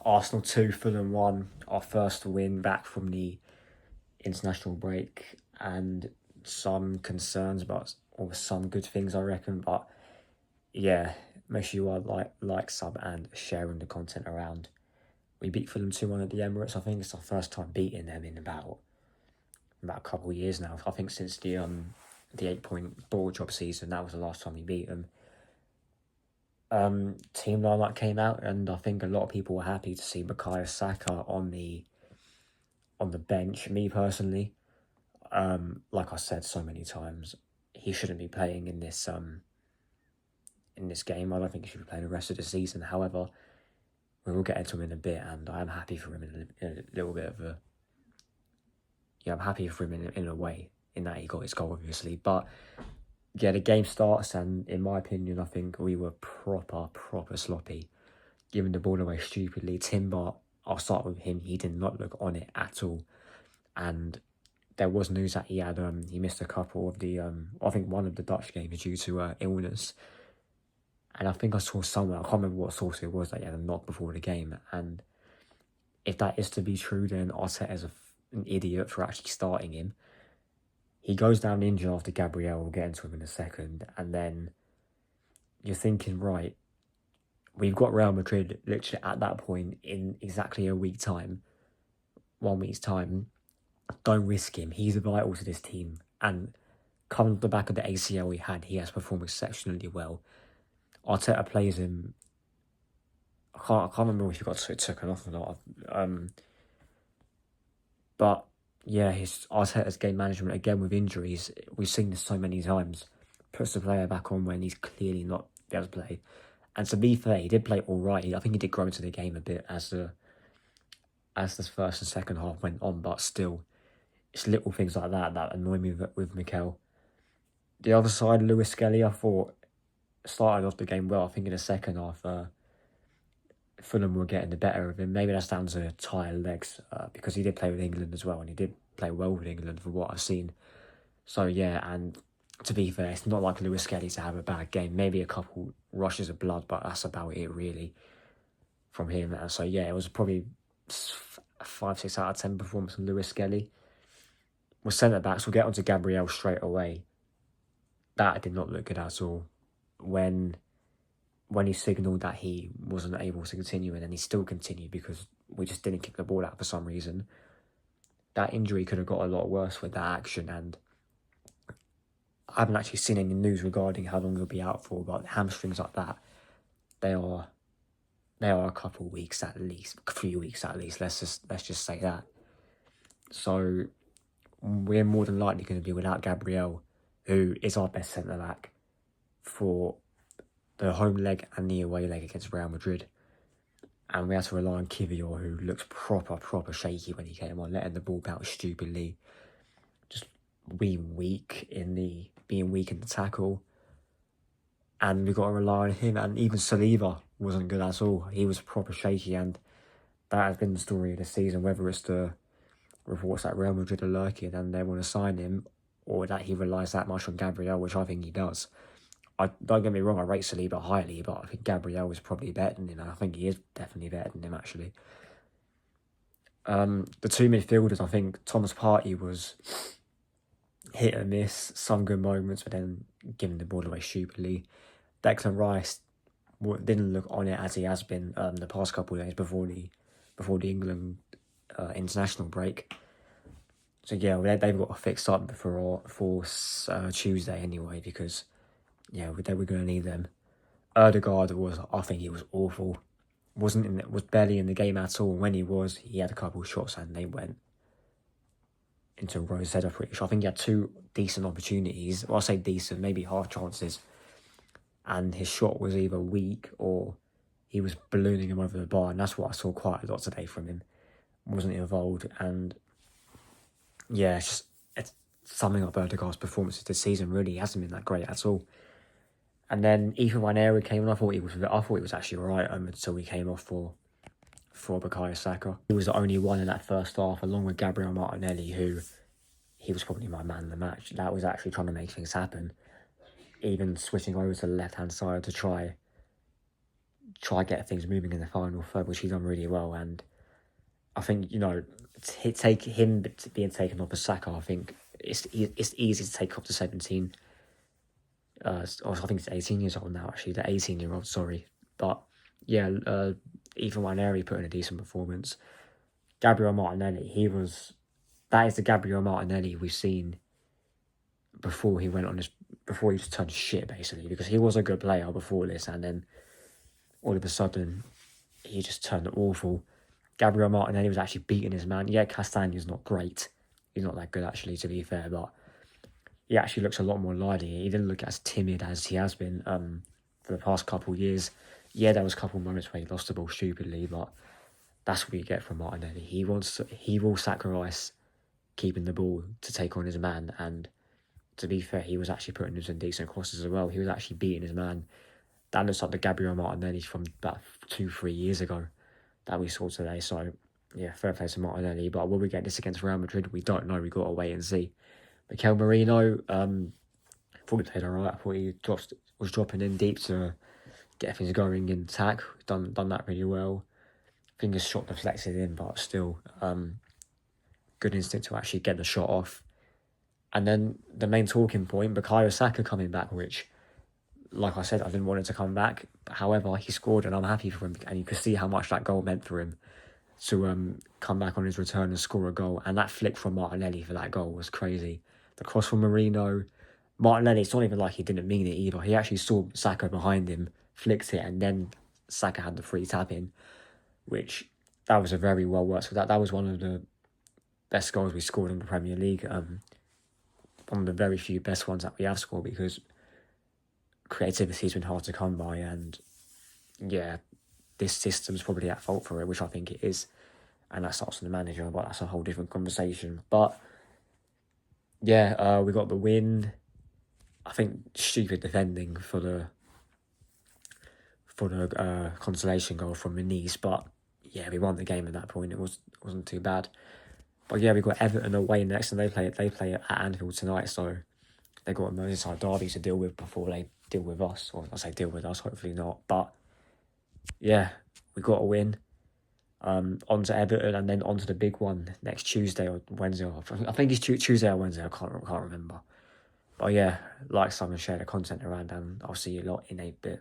Arsenal 2, Fulham 1, our first win back from the international break, and some concerns about, or some good things, I reckon. But yeah, make sure you are sub, and sharing the content around. We beat Fulham 2-1 at the Emirates. I think it's our first time beating them in about a couple of years now. I think since the 8-point ball job season, that was the last time we beat them. Team lineup came out, and I think a lot of people were happy to see Bukayo Saka on the bench. Me personally, like I said so many times, he shouldn't be playing in this game. I don't think he should be playing the rest of the season. However, we will get into him in a bit, and I am happy for him in a little bit of a. Yeah, I'm happy for him in a way, in that he got his goal, obviously. But yeah, the game starts, and in my opinion, I think we were proper sloppy, giving the ball away stupidly. Timber, I'll start with him. He did not look on it at all, and there was news that he had he missed a couple of the I think one of the Dutch games due to illness. And I think I saw somewhere, I can't remember what source it was, that he had a knock before the game. And if that is to be true, then Arteta's an idiot for actually starting him. He goes down injured after Gabriel. We'll get into him in a second. And then you're thinking, right, we've got Real Madrid literally at that point in exactly a week's time. 1 week's time. Don't risk him. He's vital to this team. And coming off the back of the ACL he has performed exceptionally well. Arteta plays him. I can't remember if he got taken off or not. But yeah, Arteta's game management, again with injuries, we've seen this so many times. Puts the player back on when he's clearly not able to play. And to be fair, he did play all right. I think he did grow into the game a bit as the first and second half went on. But still, it's little things like that annoy me with Mikel. The other side, Lewis Skelly, I thought started off the game well. I think in the second half, Fulham were getting the better of him. Maybe that's down to tired legs, because he did play with England as well, and he did play well with England for what I've seen. So yeah, and to be fair, it's not like Lewis Skelly to have a bad game. Maybe a couple rushes of blood, but that's about it really from him. And so yeah, it was probably 5-6 out of 10 performance from Lewis Skelly. With centre backs, we'll get onto Gabriel straight away. That did not look good at all. When he signalled that he wasn't able to continue, and then he still continued because we just didn't kick the ball out for some reason. That injury could have got a lot worse with that action, and I haven't actually seen any news regarding how long he'll be out for, but hamstrings like that, they are a couple of weeks at least, a few weeks at least, let's just say that. So we're more than likely going to be without Gabriel, who is our best centre-back for the home leg and the away leg against Real Madrid. And we had to rely on Kivior, who looks proper shaky when he came on, letting the ball bounce stupidly. Just being weak in the tackle. And we got to rely on him. And even Saliba wasn't good at all. He was proper shaky, and that has been the story of the season, whether it's the reports that Real Madrid are lurking and they want to sign him, or that he relies that much on Gabriel, which I think he does. Don't get me wrong, I rate Saliba highly, but I think Gabriel is probably better than him, and I think he is definitely better than him, actually. The two midfielders, I think Thomas Partey was hit and miss, some good moments, but then giving the ball away stupidly. Declan Rice didn't look on it as he has been the past couple of days before the England international break. So yeah, they've got to fix up for Tuesday anyway, because yeah, we're going to need them. Erdegaard I think he was awful. Was barely in the game at all. When he was, he had a couple of shots and they went into Rose's header pretty sure. I think he had two decent opportunities. Well, I say decent, maybe half chances. And his shot was either weak or he was ballooning him over the bar. And that's what I saw quite a lot today from him. Wasn't involved. And yeah, it's summing up Erdegaard's performances this season, really. He hasn't been that great at all. And then Ethan Van Eyre came on. I thought he was actually alright until he came off for Bukayo Saka. He was the only one in that first half, along with Gabriel Martinelli, who he was probably my man of the match. That was actually trying to make things happen. Even switching over to the left-hand side to try try to get things moving in the final third, which he's done really well. And I think, take him being taken off as Saka, I think it's easy to take up to 17. Or I think it's 18 years old now, actually, the 18-year-old, sorry. But yeah, Ethan Waneri put in a decent performance. Gabriel Martinelli, that is the Gabriel Martinelli we've seen before he just turned shit, basically, because he was a good player before this, and then all of a sudden he just turned awful. Gabriel Martinelli was actually beating his man. Yeah, Castagne's not great. He's not that good, actually, to be fair, but he actually looks a lot more lively. He didn't look as timid as he has been for the past couple of years. Yeah, there was a couple of moments where he lost the ball stupidly, but that's what you get from Martinelli. He will sacrifice keeping the ball to take on his man, and to be fair, he was actually putting in some decent crosses as well. He was actually beating his man. That looks like the Gabriel Martinelli from about 2-3 years ago that we saw today. So, yeah, fair play to Martinelli. But will we get this against Real Madrid? We don't know. We've got to wait and see. Mikel Merino, I thought he played all right. I thought he was dropping in deep to get things going in attack. Done that really well. I think his shot deflected in, but still, good instinct to actually get the shot off. And then the main talking point, Bukayo Saka coming back, which, like I said, I didn't want him to come back. However, he scored, and I'm happy for him. And you could see how much that goal meant for him to come back on his return and score a goal. And that flick from Martinelli for that goal was crazy. The cross from Marino. Martinelli, it's not even like he didn't mean it either. He actually saw Saka behind him, flicked it, and then Saka had the free tap in, which that was a very well worked. So that was one of the best goals we scored in the Premier League. One of the very few best ones that we have scored, because creativity has been hard to come by, and yeah, this system's probably at fault for it, which I think it is, and that starts with the manager, but that's a whole different conversation. But yeah, we got the win. I think stupid defending for the consolation goal from Muniz, but yeah, we won the game at that point. It wasn't too bad. But yeah, we got Everton away next, and they play at Anfield tonight, so they got a Merseyside derby to deal with before they deal with us. Or I say deal with us, hopefully not. But yeah, we got a win. On to Everton, and then on to the big one next Tuesday or Wednesday. I think it's Tuesday or Wednesday. I can't remember. But yeah, like, Simon, share the content around, and I'll see you lot in a bit.